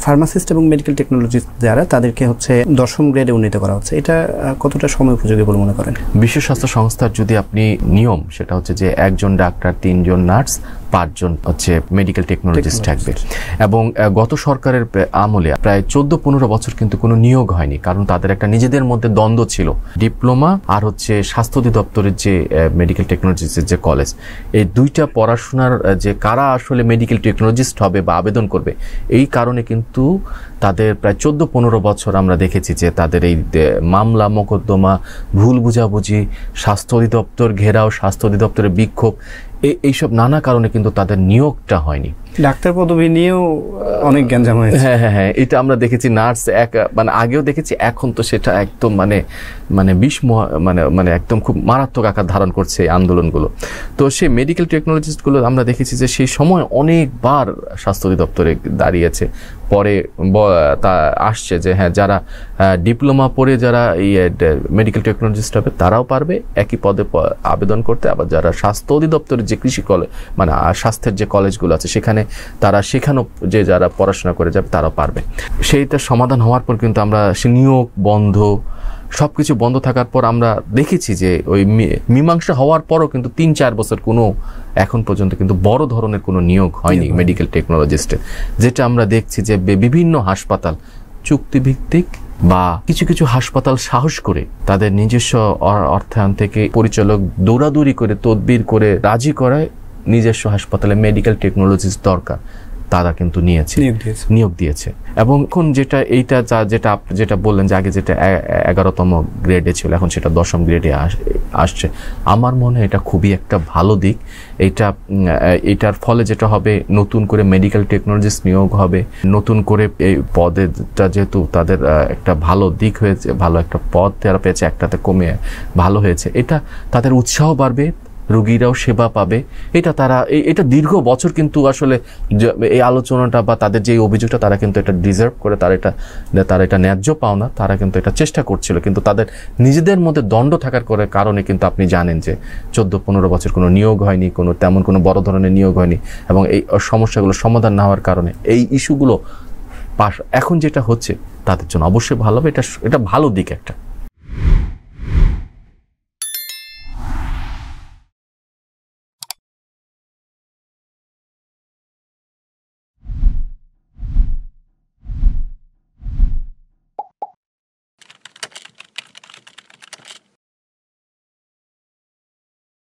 Pharmacist এবং medical technologist যারা তাদেরকে হচ্ছে 10ম গ্রেডে উন্নীত করা হচ্ছে, এটা কতটা সময় উপযোগী বলে মনে করেন? বিশ্ব স্বাস্থ্য সংস্থার যদি আপনি নিয়ম, সেটা হচ্ছে যে 1জন ডাক্তার, 3জন নার্স, 5জন হচ্ছে মেডিকেল টেকনোলজিস্ট থাকবে। এবং গত সরকারের আমলে প্রায় 14-15 বছর কিন্তু কোনো নিয়োগ হয়নি, কারণ তাদের একটা নিজেদের মধ্যে দ্বন্দ্ব ছিল। ডিপ্লোমা আর হচ্ছে স্বাস্থ্য অধিদপ্তরের যে মেডিকেল টেকনোলজিস্টের যে কলেজ, এই দুইটা পড়াশোনার যে কারা আসলে মেডিকেল টেকনোলজিস্ট হবে বা আবেদন করবে, এই কারণে কিন্তু তাদের প্রায় 14-15 বছর আমরা দেখেছি যে তাদের এই মামলা মোকদ্দমা, ভুল বুঝাবুঝি, স্বাস্থ্য অধিদপ্তর ঘেরাও, স্বাস্থ্য অধিদপ্তরের বিক্ষোভ, এইসব নানা কারণে কিন্তু তাদের নিয়োগটা হয়নি। ডাক্তার পদবি নিয়েও অনেক গ্যাঞ্জাম হয়েছে। হ্যাঁ, এটা আমরা দেখেছি। নার্স মানে আগেও দেখেছি, এখন তো সেটা একদম মানে মানে একদম খুব মারাত্মক আকার ধারণ করছে এই আন্দোলনগুলো। তো সেই মেডিকেল টেকনোলজিস্টগুলো আমরা দেখেছি যে সেই সময় অনেকবার স্বাস্থ্য অধিদপ্তরে দাঁড়িয়েছে, পরে তা আসছে যে হ্যাঁ, যারা ডিপ্লোমা পড়ে যারা এই মেডিকেল টেকনোলজিস্ট হবে তারাও পারবে একই পদে আবেদন করতে, আবার যারা স্বাস্থ্য অধিদপ্তরের যে কৃষি কলেজ মানে স্বাস্থ্যের যে কলেজগুলো আছে সেখানে তারা সেখানেও যে যারা পড়াশোনা করে যাবে তারাও পারবে। সেইটা সমাধান হওয়ার পর কিন্তু আমরা সে নিয়োগ বন্ধ, সবকিছু বন্ধ থাকার পর আমরা দেখেছি যে ওই মীমাংসা হওয়ার পরও কিন্তু 3-4 বছর কোনো এখন পর্যন্ত কিন্তু বড় ধরনের কোনো নিয়োগ হয়নি মেডিকেল টেকনোলজিস্টের। যেটা আমরা দেখছি যে বিভিন্ন হাসপাতাল চুক্তিভিত্তিক বা কিছু কিছু হাসপাতাল সাহস করে তাদের নিজস্ব অর্থায়ন থেকে পরিচালক দৌড়াদৌড়ি করে তদবির করে রাজি করায় নিজস্ব হাসপাতালে মেডিকেল টেকনোলজিস্ট দরকার, তারা কিন্তু নিয়োগ দিয়েছে। এবং এখন যেটা বললেন যে আগে যেটা 11তম গ্রেডে ছিল, এখন সেটা 10ম গ্রেডে আসছে। আমার মনে হয় এটা খুবই একটা ভালো দিক। এটার ফলে যেটা হবে, নতুন করে মেডিকেল টেকনোলজিস্ট নিয়োগ হবে, নতুন করে এই পদেটা যেহেতু তাদের একটা ভালো দিক হয়েছে, ভালো একটা পদ তারা পেয়েছে, একটাতে কমে ভালো হয়েছে, এটা তাদের উৎসাহ বাড়বে, রোগীরাও সেবা পাবে। এটা দীর্ঘ বছর কিন্তু আসলে এই আলোচনাটা বা তাদের যে অভিযোগটা, তারা কিন্তু এটা ডিজার্ভ করে, তারা এটা ন্যায্য পাওনা, তারা কিন্তু এটা চেষ্টা করছিল, কিন্তু তাদের নিজেদের মধ্যে দ্বন্দ্ব থাকার কারণে কিন্তু আপনি জানেন যে 14-15 বছর কোনো নিয়োগ হয়নি, তেমন কোনো বড় ধরনের নিয়োগ হয়নি। এবং এই সমস্যাগুলো সমাধান না হওয়ার কারণে এই ইস্যুগুলো এখন যেটা হচ্ছে তাদের জন্য অবশ্যই ভালো হবে। এটা ভালো দিক একটা।